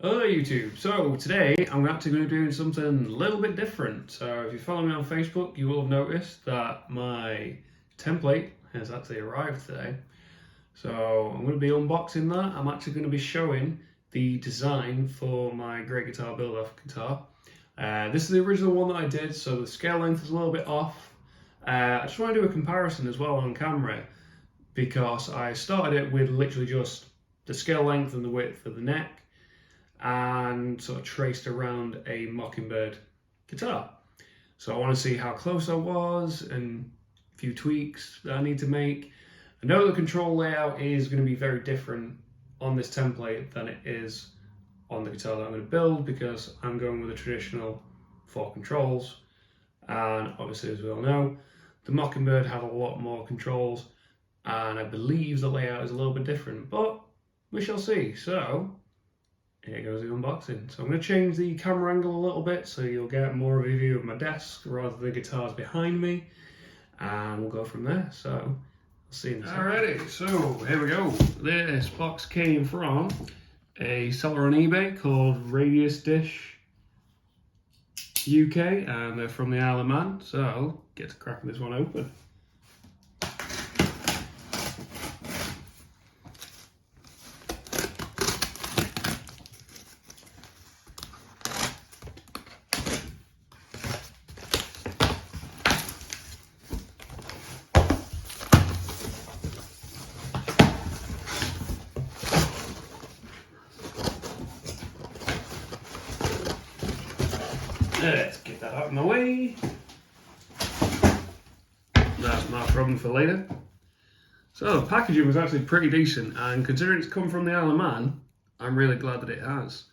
Hello YouTube. So today I'm actually going to be doing something a little bit different. So if you follow me on Facebook, you will have noticed that my template has actually arrived today. So I'm going to be unboxing that. I'm actually going to be showing the design for my Great Guitar Build-Off guitar. This is the original one that I did, so the scale length is a little bit off. I just want to do a comparison as well on camera because I started it with literally just the scale length and the width of the neck, and sort of traced around a Mockingbird guitar. So I want to see how close I was and a few tweaks that I need to make. I know the control layout is going to be very different on this template than it is on the guitar that I'm going to build, because I'm going with a traditional 4 controls, and obviously, as we all know, the Mockingbird have a lot more controls, and I believe the layout is a little bit different, but we shall see. So here goes the unboxing. So I'm going to change the camera angle a little bit so you'll get more of a view of my desk rather than the guitars behind me, and we'll go from there. So I'll see you in a second. Alrighty, so here we go. This box came from a seller on eBay called Radius Dish UK, and they're from the Isle of Man. So get to cracking this one open. Let's get that out of my way. That's my problem for later. So the packaging was actually pretty decent, and considering it's come from the Isle of Man, I'm really glad that it has.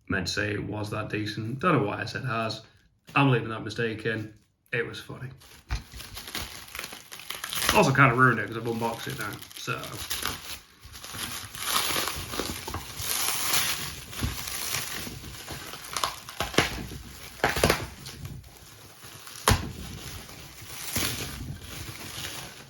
Meant to say it was that decent. Don't know why I said has. I'm leaving that mistake in. It was funny. Also kind of ruined it because I've unboxed it now. So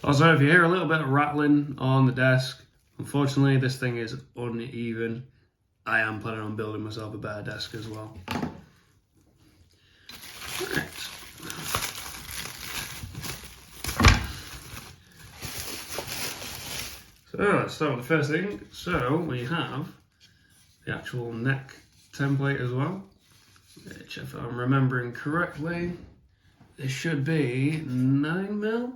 also, if you hear a little bit of rattling on the desk, unfortunately this thing is uneven. I am planning on building myself a better desk as well. Right. So let's start with the first thing. So we have the actual neck template as well, which, if I'm remembering correctly, this should be 9mm.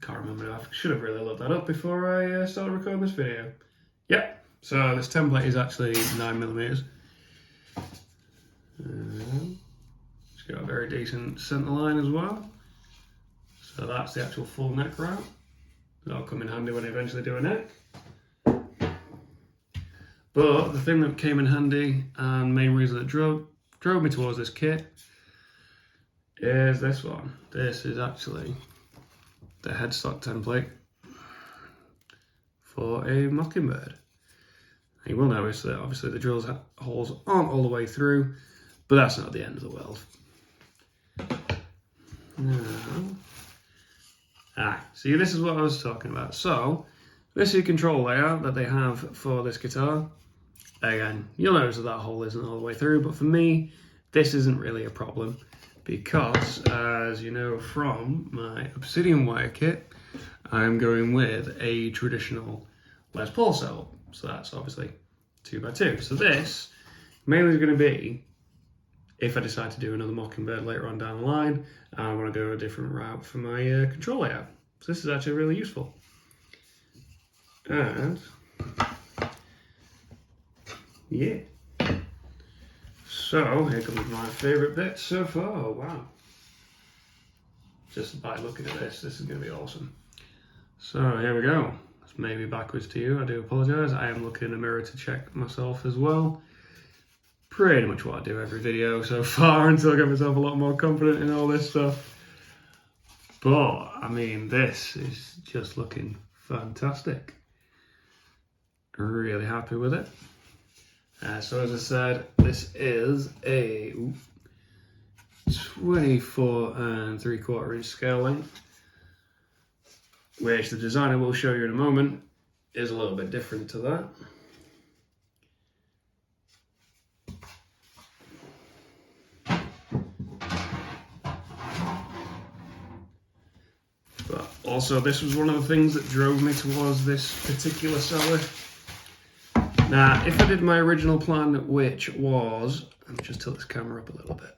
Can't remember now. I should have really looked that up before I started recording this video. Yep, so this template is actually 9mm. It's got a very decent centre line as well. So that's the actual full neck route. That'll come in handy when I eventually do a neck. But the thing that came in handy, and main reason that drove me towards this kit, is this one. This is actually the Headstock template for a Mockingbird. You will notice that obviously the drill holes aren't all the way through, but that's not the end of the world. See, this is what I was talking about. So this is the control layout that they have for this guitar. Again, you'll notice that hole isn't all the way through, but for me, this isn't really a problem, because as you know from my Obsidian wire kit, I'm going with a traditional Les Paul setup. So that's obviously 2x2. So this mainly is going to be if I decide to do another Mockingbird later on down the line, and I want to go a different route for my control layout. So this is actually really useful. And yeah. So here comes my favourite bit so far. Oh, wow. Just by looking at this is going to be awesome. So here we go. It's maybe backwards to you. I do apologise. I am looking in the mirror to check myself as well. Pretty much what I do every video so far until I get myself a lot more confident in all this stuff. But, I mean, this is just looking fantastic. Really happy with it. So as I said, this is a 24 3/4 inch scale length. which the design I will show you in a moment is a little bit different to that. But also, this was one of the things that drove me towards this particular seller. Now, if I did my original plan, which was, let me just tilt this camera up a little bit.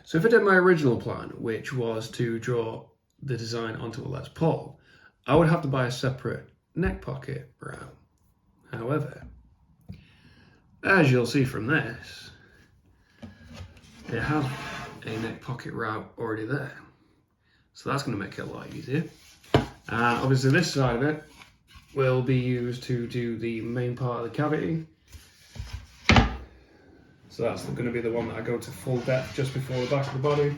So if I did my original plan, which was to draw the design onto a Les Paul, I would have to buy a separate neck pocket route. However, as you'll see from this, they have a neck pocket route already there. So that's going to make it a lot easier. And obviously this side of it will be used to do the main part of the cavity. So that's going to be the one that I go to full depth just before the back of the body.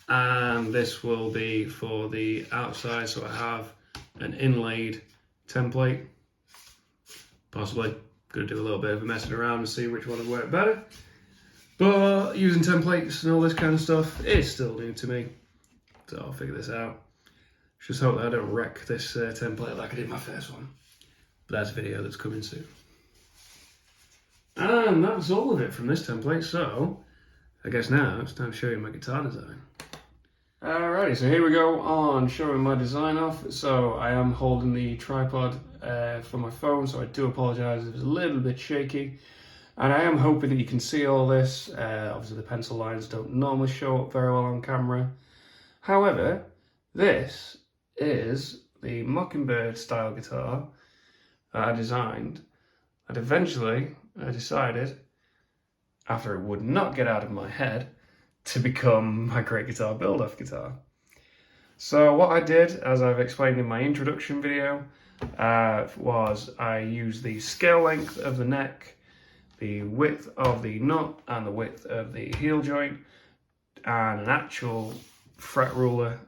And this will be for the outside, so I have an inlaid template. Possibly going to do a little bit of messing around and see which one would work better. But using templates and all this kind of stuff is still new to me. So I'll figure this out. Just hope that I don't wreck this template like I did my first one. But that's a video that's coming soon. And that's all of it from this template, so I guess now it's time to show you my guitar design. Alrighty, so here we go on showing my design off. So I am holding the tripod for my phone, so I do apologise if it's a little bit shaky. And I am hoping that you can see all this. Obviously the pencil lines don't normally show up very well on camera. However, this is the Mockingbird style guitar that I designed, and eventually I decided, after it would not get out of my head, to become my Great Guitar Build-Off guitar. So what I did, as I've explained in my introduction video, was I used the scale length of the neck, the width of the nut and the width of the heel joint, and an actual fret ruler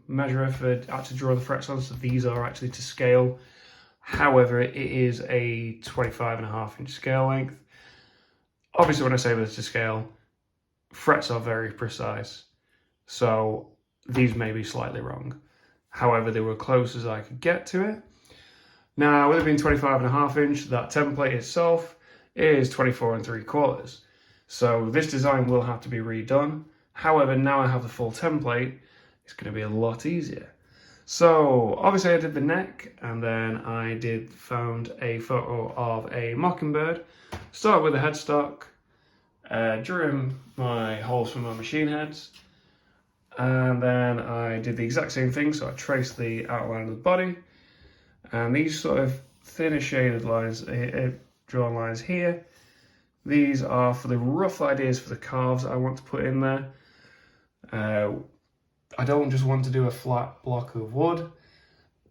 measurer for actually draw the frets on, so these are actually to scale. However, it is a 25.5-inch scale length. Obviously when I say this to scale, frets are very precise, so these may be slightly wrong. However, they were close as I could get to it. Now, with it being 25.5 inch, that template itself is 24.75. So this design will have to be redone. However, now I have the full template, it's going to be a lot easier. So obviously I did the neck, and then I found a photo of a Mockingbird. Started with a headstock, drew in my holes for my machine heads, and then I did the exact same thing. So I traced the outline of the body, and these sort of thinner shaded lines, drawn lines here, these are for the rough ideas for the carves I want to put in there. I don't just want to do a flat block of wood.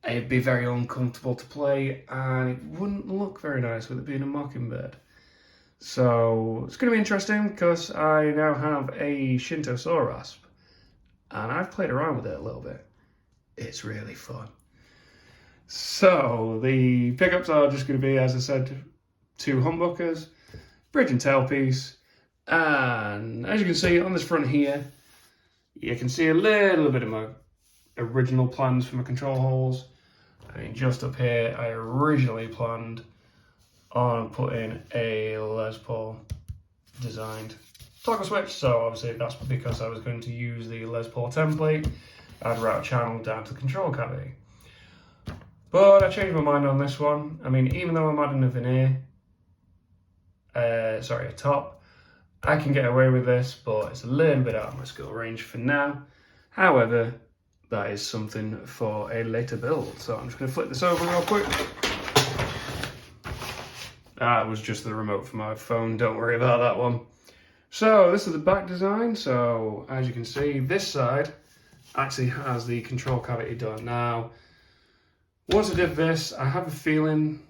It'd be very uncomfortable to play, and it wouldn't look very nice with it being a Mockingbird. So it's going to be interesting because I now have a Shinto saw rasp, and I've played around with it a little bit. It's really fun. So the pickups are just going to be, as I said, 2 humbuckers, bridge and tailpiece, and as you can see on this front here, you can see a little bit of my original plans for my control holes. I mean, just up here, I originally planned on putting a Les Paul designed toggle switch, so obviously that's because I was going to use the Les Paul template and route channel down to the control cavity. But I changed my mind on this one. I mean, even though I'm adding a veneer, a top, I can get away with this, but it's a little bit out of my skill range for now. However, that is something for a later build. So I'm just going to flip this over real quick. That was just the remote for my phone, don't worry about that one. So this is the back design. So as you can see, this side actually has the control cavity done. Now, once I did this, I have a feeling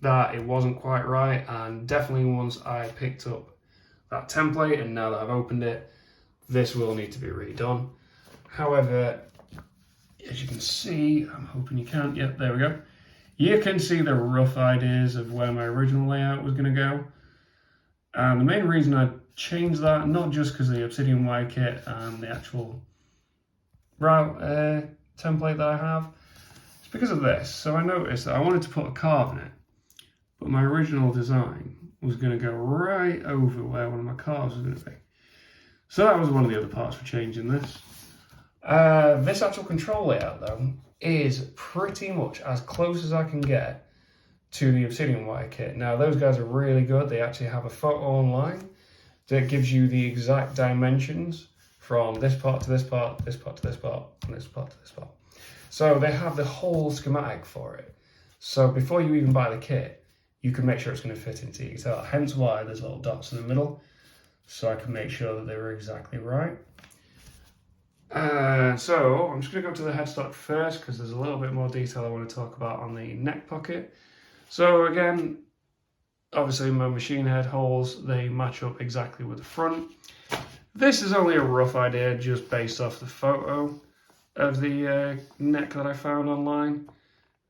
that it wasn't quite right, and definitely once I picked up that template and now that I've opened it, this will need to be redone. However, as you can see, I'm hoping you can, yep, there we go. You can see the rough ideas of where my original layout was going to go. And the main reason I changed that, not just because of the obsidian wire kit and the actual route template that I have. It's because of this. So I noticed that I wanted to put a carve in it, but my original design was going to go right over where one of my carves was going to be. So that was one of the other parts for changing this. This actual control layout though is pretty much as close as I can get to the Obsidian Wire kit. Now those guys are really good. They actually have a photo online that gives you the exact dimensions from this part to this part, this part to this part, and this part to this part. So they have the whole schematic for it. So before you even buy the kit, you can make sure it's going to fit into your guitar. Hence why there's little dots in the middle, so I can make sure that they were exactly right. So I'm just going to go to the headstock first because there's a little bit more detail I want to talk about on the neck pocket. So again, obviously my machine head holes, they match up exactly with the front. This is only a rough idea just based off the photo of the neck that I found online.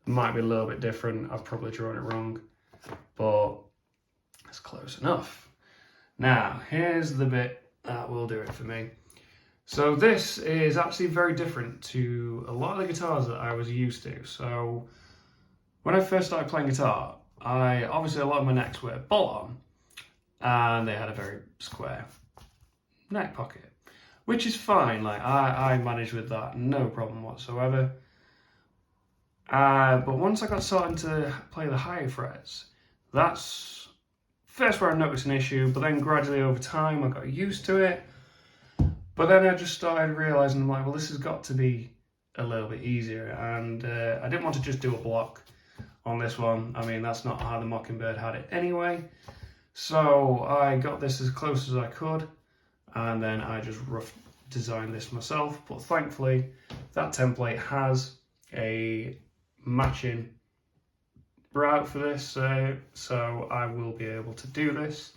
It might be a little bit different, I've probably drawn it wrong, but it's close enough. Now, here's the bit that will do it for me. So this is actually very different to a lot of the guitars that I was used to. So when I first started playing guitar, obviously a lot of my necks were bolt-on, and they had a very square neck pocket, which is fine. Like I managed with that, no problem whatsoever. But once I got starting to play the higher frets, that's first where I noticed an issue, but then gradually over time I got used to it. But then I just started realizing, I'm like, well, this has got to be a little bit easier. And I didn't want to just do a block on this one. I mean, that's not how the Mockingbird had it anyway. So I got this as close as I could, and then I just rough designed this myself. But thankfully, that template has a matching route for this, so I will be able to do this.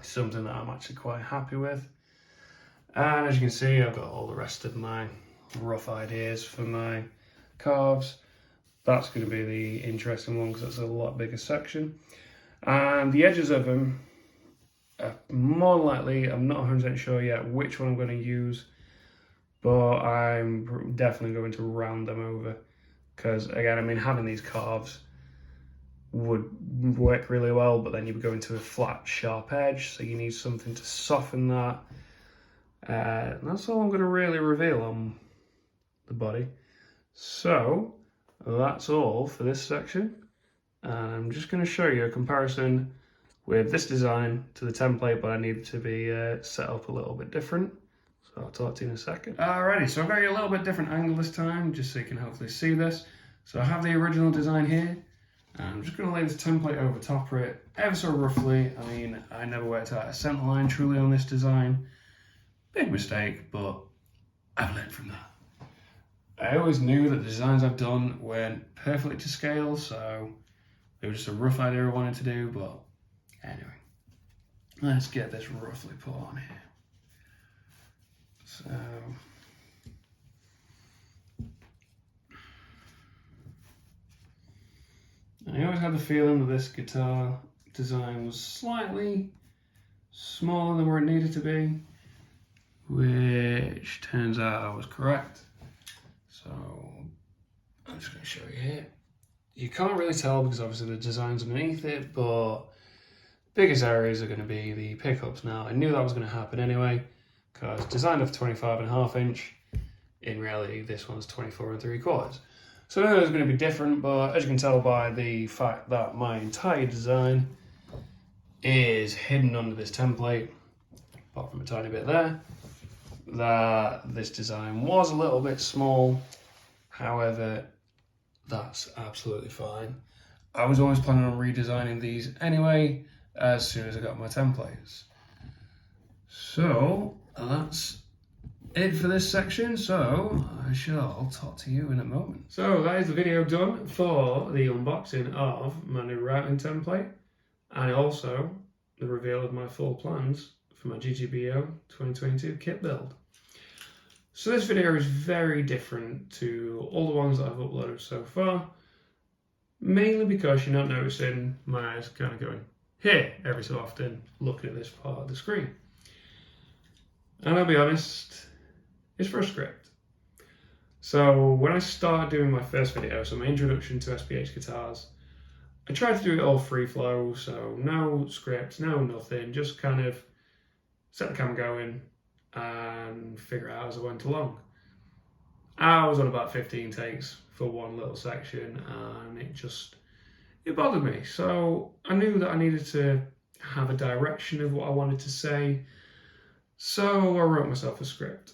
Something that I'm actually quite happy with. And as you can see, I've got all the rest of my rough ideas for my carves. That's going to be the interesting one because it's a lot bigger section. And the edges of them, more likely, I'm not 100% sure yet which one I'm going to use, but I'm definitely going to round them over. Because again, I mean, having these carves would work really well, but then you would go into a flat, sharp edge, so you need something to soften that. And that's all I'm going to really reveal on the body. So that's all for this section. And I'm just going to show you a comparison with this design to the template, but I need to be set up a little bit different. So I'll talk to you in a second. Alrighty, so I've got you a little bit different angle this time, just so you can hopefully see this. So I have the original design here. And I'm just going to lay this template over top of it, ever so roughly. I mean, I never worked out a center line truly on this design. Big mistake, but I've learned from that. I always knew that the designs I've done weren't perfectly to scale, so it was just a rough idea I wanted to do, but anyway. Let's get this roughly put on here. So I always had the feeling that this guitar design was slightly smaller than where it needed to be, which turns out I was correct. So I'm just going to show you here. You can't really tell because obviously the design's underneath it, but biggest areas are going to be the pickups. Now I knew that was going to happen anyway because designed of 25.5 inch, in reality this one's 24 3/4. So I know it's going to be different, but as you can tell by the fact that my entire design is hidden under this template, apart from a tiny bit there, that this design was a little bit small. However, that's absolutely fine. I was always planning on redesigning these anyway as soon as I got my templates. So that's it for this section, so I shall talk to you in a moment. So that is the video done for the unboxing of my new routing template, and also the reveal of my full plans for my GGBO 2022 kit build. So this video is very different to all the ones that I've uploaded so far, mainly because you're not noticing my eyes kind of going here every so often looking at this part of the screen. And I'll be honest, it's for a script. So when I started doing my first video, so my introduction to SPH guitars, I tried to do it all free flow, so no script, no nothing, just kind of set the camera going and figure it out as I went along. I was on about 15 takes for one little section, and it bothered me. So I knew that I needed to have a direction of what I wanted to say, so I wrote myself a script.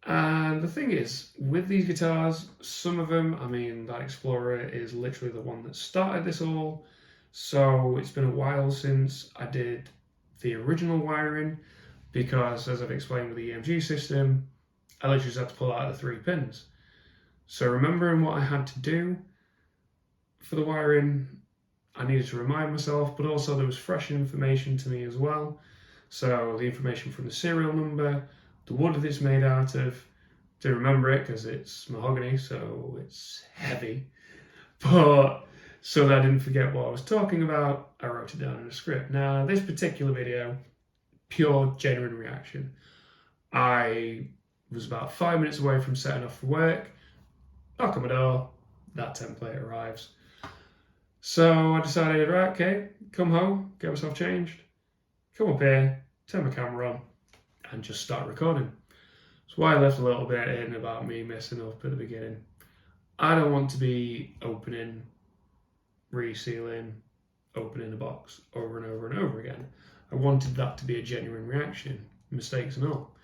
And the thing is, with these guitars, some of them, I mean, that Explorer is literally the one that started this all, so it's been a while since I did the original wiring, because as I've explained with the EMG system, I literally just had to pull out the 3 pins. So remembering what I had to do for the wiring, I needed to remind myself, but also there was fresh information to me as well. So the information from the serial number, the wood that it's made out of, to remember it because it's mahogany, so it's heavy. But so that I didn't forget what I was talking about, I wrote it down in a script. Now, this particular video, pure genuine reaction. I was about 5 minutes away from setting off for work, knock on my door, that template arrives. So I decided, right, okay, come home, get myself changed, come up here, turn my camera on, and just start recording. That's why I left a little bit in about me messing up at the beginning. I don't want to be opening, resealing, opening the box over and over and over again. I wanted that to be a genuine reaction, mistakes and all.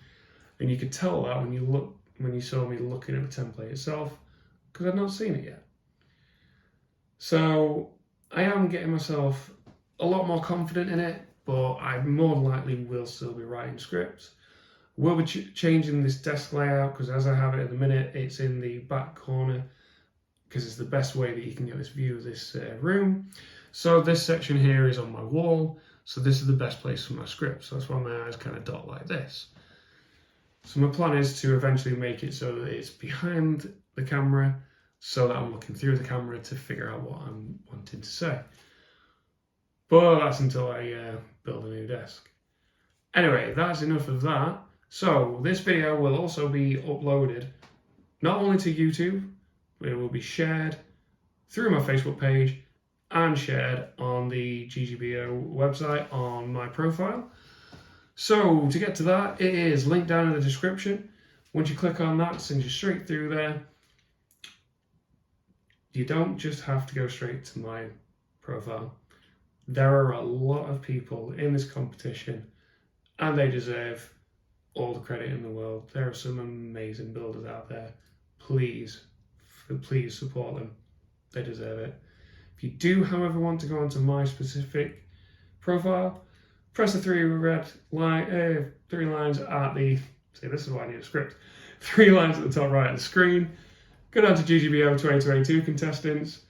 And you could tell that when you saw me looking at the template itself, because I'd not seen it yet. So I am getting myself a lot more confident in it, but I more than likely will still be writing scripts. We'll be changing this desk layout, because as I have it at the minute, it's in the back corner, because it's the best way that you can get this view of this room. So this section here is on my wall, so this is the best place for my script. So that's why my eyes kind of dot like this. So my plan is to eventually make it so that it's behind the camera, so that I'm looking through the camera to figure out what I'm wanting to say. But that's until I build a new desk. Anyway, that's enough of that. So this video will also be uploaded not only to YouTube, but it will be shared through my Facebook page and shared on the GGBO website on my profile. So to get to that, it is linked down in the description. Once you click on that, it sends you straight through there. You don't just have to go straight to my profile. There are a lot of people in this competition, and they deserve all the credit in the world. There are some amazing builders out there. Please support them. They deserve it. If you do, however, want to go onto my specific profile, press the three lines at the, see, this is why I need a script. 3 lines at the top right of the screen. Go down to GGBO 2022 contestants,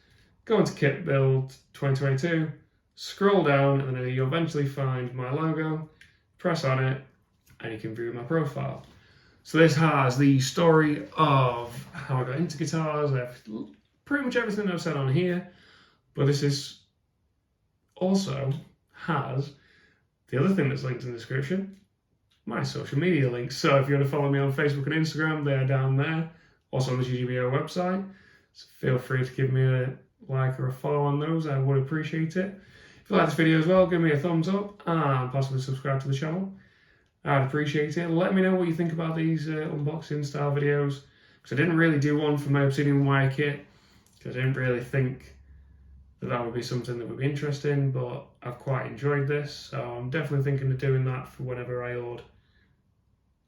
go into Kit Build 2022, scroll down, and then you'll eventually find my logo, press on it, and you can view my profile. So this has the story of how I got into guitars, pretty much everything I've said on here, but this is also has the other thing that's linked in the description, my social media links. So if you want to follow me on Facebook and Instagram, they're down there. Also on the GGBO website. So feel free to give me a like or a follow on those. I would appreciate it. If you like this video as well, give me a thumbs up and possibly subscribe to the channel. I'd appreciate it. Let me know what you think about these unboxing style videos, because I didn't really do one for my Obsidian wire kit, because I didn't really think that would be something that would be interesting, but I've quite enjoyed this, so I'm definitely thinking of doing that for whenever I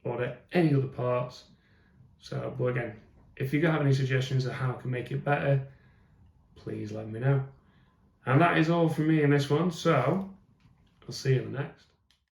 order any other parts. So, but again, if you have any suggestions of how I can make it better, please let me know. And that is all from me in this one, so I'll see you in the next.